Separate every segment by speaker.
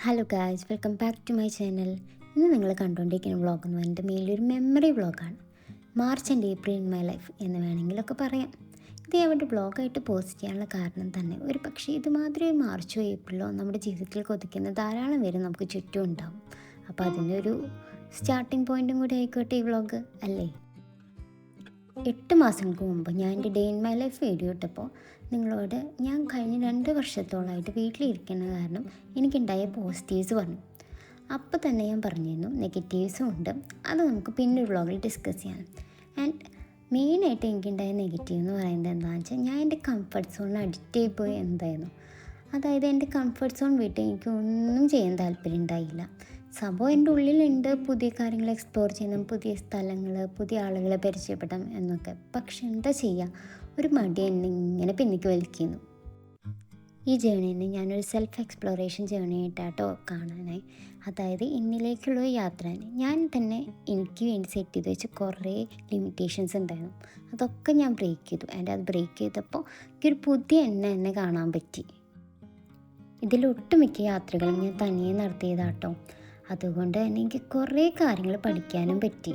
Speaker 1: Hello guys, welcome back to my channel. ഇന്ന് നിങ്ങൾ കണ്ടുകൊണ്ടിരിക്കുന്ന വ്ളോഗ് എന്ന് പറയുന്നത് മെയിൻലി ഒരു മെമ്മറി വ്ളോഗാണ്. March and April in my life എന്ന് വേണമെങ്കിലൊക്കെ പറയാം. ഇത് അവരുടെ വ്ളോഗായിട്ട് പോസ്റ്റ് ചെയ്യാനുള്ള കാരണം തന്നെ ഒരു പക്ഷേ ഇതുമാതിരി മാർച്ചോ ഏപ്രിലോ നമ്മുടെ ജീവിതത്തിൽ കൊതിക്കുന്ന ധാരാളം പേര് നമുക്ക് ചുറ്റും ഉണ്ടാവും. അപ്പോൾ അതിൻ്റെ ഒരു സ്റ്റാർട്ടിംഗ് പോയിൻറ്റും കൂടി ആയിക്കോട്ടെ ഈ വ്ളോഗ് അല്ലേ. 8 മാസങ്ങൾക്ക് മുമ്പ് ഞാൻ എൻ്റെ day in my life video ഇട്ടപ്പോൾ നിങ്ങളോട് ഞാൻ കഴിഞ്ഞ 2 വർഷത്തോളമായിട്ട് വീട്ടിലിരിക്കുന്ന കാരണം എനിക്കുണ്ടായ പോസിറ്റീവ്സ് പറഞ്ഞു. അപ്പോൾ തന്നെ ഞാൻ പറഞ്ഞിരുന്നു നെഗറ്റീവ്സും ഉണ്ട്, അത് നമുക്ക് പിന്നെ ഒരു വ്ളോഗിൽ ഡിസ്കസ് ചെയ്യാം. ആൻഡ് മെയിനായിട്ട് എനിക്കുണ്ടായ നെഗറ്റീവ് എന്ന് പറയുന്നത് എന്താണെന്ന് വെച്ചാൽ ഞാൻ എൻ്റെ കംഫർട്ട് സോണിന് അഡിക്റ്റ് ആയിപ്പോയി എന്തായിരുന്നു. അതായത് എൻ്റെ കംഫർട്ട് സോൺ വിട്ട് എനിക്ക് ഒന്നും ചെയ്യാൻ താല്പര്യം ഉണ്ടായില്ല. സംഭവം എൻ്റെ ഉള്ളിലുണ്ട്, പുതിയ കാര്യങ്ങൾ എക്സ്പ്ലോർ ചെയ്യണം, പുതിയ സ്ഥലങ്ങൾ, പുതിയ ആളുകളെ പരിചയപ്പെടാം എന്നൊക്കെ. പക്ഷെ എന്താ ചെയ്യുക, ഒരു മടി എന്നെ ഇങ്ങനെ പിന്നിക്ക് വലിക്കുന്നു. ഈ ജേണീനെ ഞാനൊരു സെൽഫ് എക്സ്പ്ലോറേഷൻ ജേണി ആയിട്ടാട്ടോ കാണാനായി. അതായത് എന്നിലേക്കുള്ള യാത്ര ഞാൻ തന്നെ എനിക്ക് വേണ്ടി സെറ്റ് ചെയ്ത് വെച്ച് കുറേ ലിമിറ്റേഷൻസ് ഉണ്ടായിരുന്നു. അതൊക്കെ ഞാൻ ബ്രേക്ക് ചെയ്തു. ആൻഡ് അത് ബ്രേക്ക് ചെയ്തപ്പോൾ എനിക്കൊരു പുതിയ എന്നെ കാണാൻ പറ്റി. ഇതിലൊട്ടുമിക്ക യാത്രകളും ഞാൻ തനിയെ നടത്തിയതാട്ടോ. അതുകൊണ്ട് തന്നെ എനിക്ക് കുറേ കാര്യങ്ങൾ പഠിക്കാനും പറ്റി.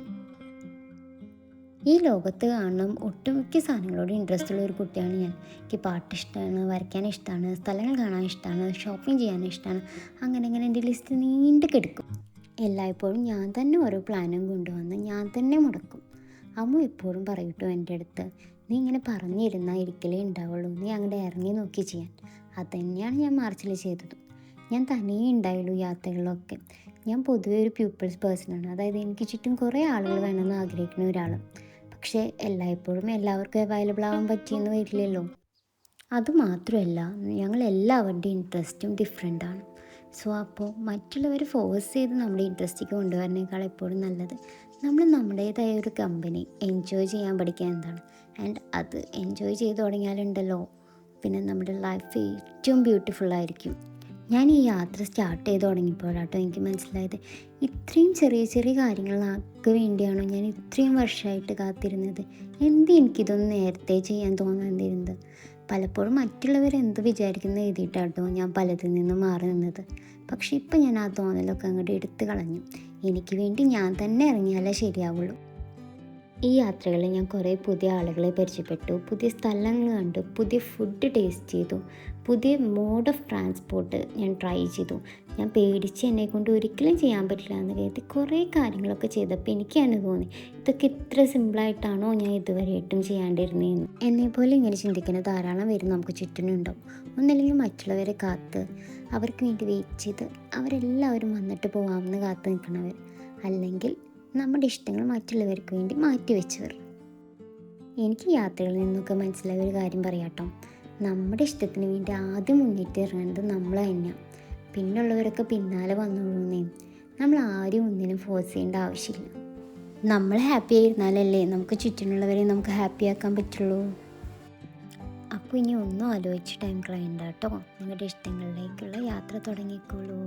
Speaker 1: ഈ ലോകത്ത് കാണണം ഒട്ടുമിക്ക സാധനങ്ങളോട് ഇൻട്രസ്റ്റ് ഉള്ള ഒരു കുട്ടിയാണ് ഞാൻ. എനിക്ക് പാട്ട് ഇഷ്ടമാണ്, വരയ്ക്കാൻ ഇഷ്ടമാണ്, സ്ഥലങ്ങൾ കാണാൻ ഇഷ്ടമാണ്, ഷോപ്പിംഗ് ചെയ്യാൻ ഇഷ്ടമാണ്. അങ്ങനെ എൻ്റെ ലിസ്റ്റ് നീണ്ടു കിടക്കും. എല്ലായ്പ്പോഴും ഞാൻ തന്നെ ഓരോ പ്ലാനും കൊണ്ടുവന്ന് ഞാൻ തന്നെ മുടക്കും. അമ്മ എപ്പോഴും പറയൂട്ടോ എൻ്റെ അടുത്ത്, നീ ഇങ്ങനെ പറഞ്ഞിരുന്നാൽ ഇരിക്കലേ ഉണ്ടാവുള്ളൂ, നീ അങ്ങോട്ട് ഇറങ്ങി നോക്കി ചെയ്യാൻ. അതുതന്നെയാണ് ഞാൻ മാർച്ചിൽ ചെയ്തത്. ഞാൻ തനിയെ ഉണ്ടായുള്ളൂ യാത്രകളിലൊക്കെ. ഞാൻ പൊതുവെ ഒരു പീപ്പിൾസ് പേഴ്സണാണ്. അതായത് എനിക്ക് ചുറ്റും കുറേ ആളുകൾ വേണമെന്ന് ആഗ്രഹിക്കുന്ന ഒരാൾ. പക്ഷേ എല്ലായ്പ്പോഴും എല്ലാവർക്കും അവൈലബിൾ ആവാൻ പറ്റിയെന്ന് വരില്ലല്ലോ. അതുമാത്രമല്ല, ഞങ്ങൾ എല്ലാവരുടെയും ഇൻട്രസ്റ്റും ഡിഫറെൻ്റാണ്. സോ അപ്പോൾ മറ്റുള്ളവർ ഫോഴ്സ് ചെയ്ത് നമ്മുടെ ഇൻട്രസ്റ്റിലേക്ക് കൊണ്ടുവരുന്നേക്കാൾ എപ്പോഴും നല്ലത് നമ്മൾ നമ്മുടേതായ ഒരു കമ്പനി എൻജോയ് ചെയ്യാൻ പഠിക്കുക എന്താണ്. ആൻഡ് അത് എൻജോയ് ചെയ്ത് തുടങ്ങിയാലുണ്ടല്ലോ പിന്നെ നമ്മുടെ ലൈഫ് ഏറ്റവും ബ്യൂട്ടിഫുള്ളായിരിക്കും. ഞാൻ ഈ യാത്ര സ്റ്റാർട്ട് ചെയ്ത് തുടങ്ങിയപ്പോഴാട്ടോ എനിക്ക് മനസ്സിലായത്, ഇത്രയും ചെറിയ ചെറിയ കാര്യങ്ങൾക്ക് വേണ്ടിയാണോ ഞാൻ ഇത്രയും വർഷമായിട്ട് കാത്തിരുന്നത്. എനിക്കിതൊന്നും നേരത്തെ ചെയ്യാൻ തോന്നാതിരുന്നത്. പലപ്പോഴും മറ്റുള്ളവർ എന്ത് വിചാരിക്കുന്ന എഴുതിയിട്ടാട്ടോ ഞാൻ പലതിൽ നിന്നും മാറി നിന്നത്. പക്ഷെ ഇപ്പം ഞാൻ ആ തോന്നലൊക്കെ അങ്ങോട്ട് എടുത്തു കളഞ്ഞു. എനിക്ക് വേണ്ടി ഞാൻ തന്നെ ഇറങ്ങിയാലേ ശരിയാവുള്ളൂ. ഈ യാത്രകളിൽ ഞാൻ കുറേ പുതിയ ആളുകളെ പരിചയപ്പെട്ടു, പുതിയ സ്ഥലങ്ങൾ കണ്ടു, പുതിയ ഫുഡ് ടേസ്റ്റ് ചെയ്തു, പുതിയ മോഡ് ഓഫ് ട്രാൻസ്പോർട്ട് ഞാൻ ട്രൈ ചെയ്തു. ഞാൻ പേടിച്ച് എന്നെക്കൊണ്ട് ഒരിക്കലും ചെയ്യാൻ പറ്റില്ല എന്ന് കരുതി കുറേ കാര്യങ്ങളൊക്കെ ചെയ്തപ്പോൾ എനിക്ക് തന്നെ തോന്നി, ഇതൊക്കെ ഇത്ര സിമ്പിളായിട്ടാണോ ഞാൻ ഇതുവരെയായിട്ടും ചെയ്യാണ്ടിരുന്നതെന്ന്. എന്നെപ്പോലെ ഇങ്ങനെ ചിന്തിക്കുന്ന ധാരാളം പേര് നമുക്ക് ചുറ്റിനുണ്ടാവും. ഒന്നല്ലെങ്കിൽ മറ്റുള്ളവരെ കാത്ത് അവർക്ക് വേണ്ടി വെയിറ്റ് ചെയ്ത് അവരെല്ലാവരും വന്നിട്ട് പോകാമെന്ന് കാത്ത് നിൽക്കുന്നവർ, അല്ലെങ്കിൽ നമ്മുടെ ഇഷ്ടങ്ങൾ മറ്റുള്ളവർക്ക് വേണ്ടി മാറ്റിവെച്ചവർ. എനിക്ക് യാത്രകളിൽ നിന്നൊക്കെ മനസ്സിലായ ഒരു കാര്യം പറയാട്ടോ, നമ്മുടെ ഇഷ്ടത്തിന് വേണ്ടി ആദ്യം മുന്നിട്ട് ഇറങ്ങേണ്ടത് നമ്മൾ തന്നെയാണ്. പിന്നുള്ളവരൊക്കെ പിന്നാലെ വന്നോളൂന്നേ. നമ്മൾ ആരും ഒന്നിനും ഫോഴ്സ് ചെയ്യേണ്ട ആവശ്യമില്ല. നമ്മൾ ഹാപ്പി ആയിരുന്നാലല്ലേ നമുക്ക് ചുറ്റിനുള്ളവരെ നമുക്ക് ഹാപ്പി ആക്കാൻ പറ്റുള്ളൂ. അപ്പോൾ ഇനി ഒന്നും ആലോചിച്ച് ടൈം കളയണ്ട കേട്ടോ, നിങ്ങളുടെ ഇഷ്ടങ്ങളിലേക്കുള്ള യാത്ര തുടങ്ങിക്കോളൂ.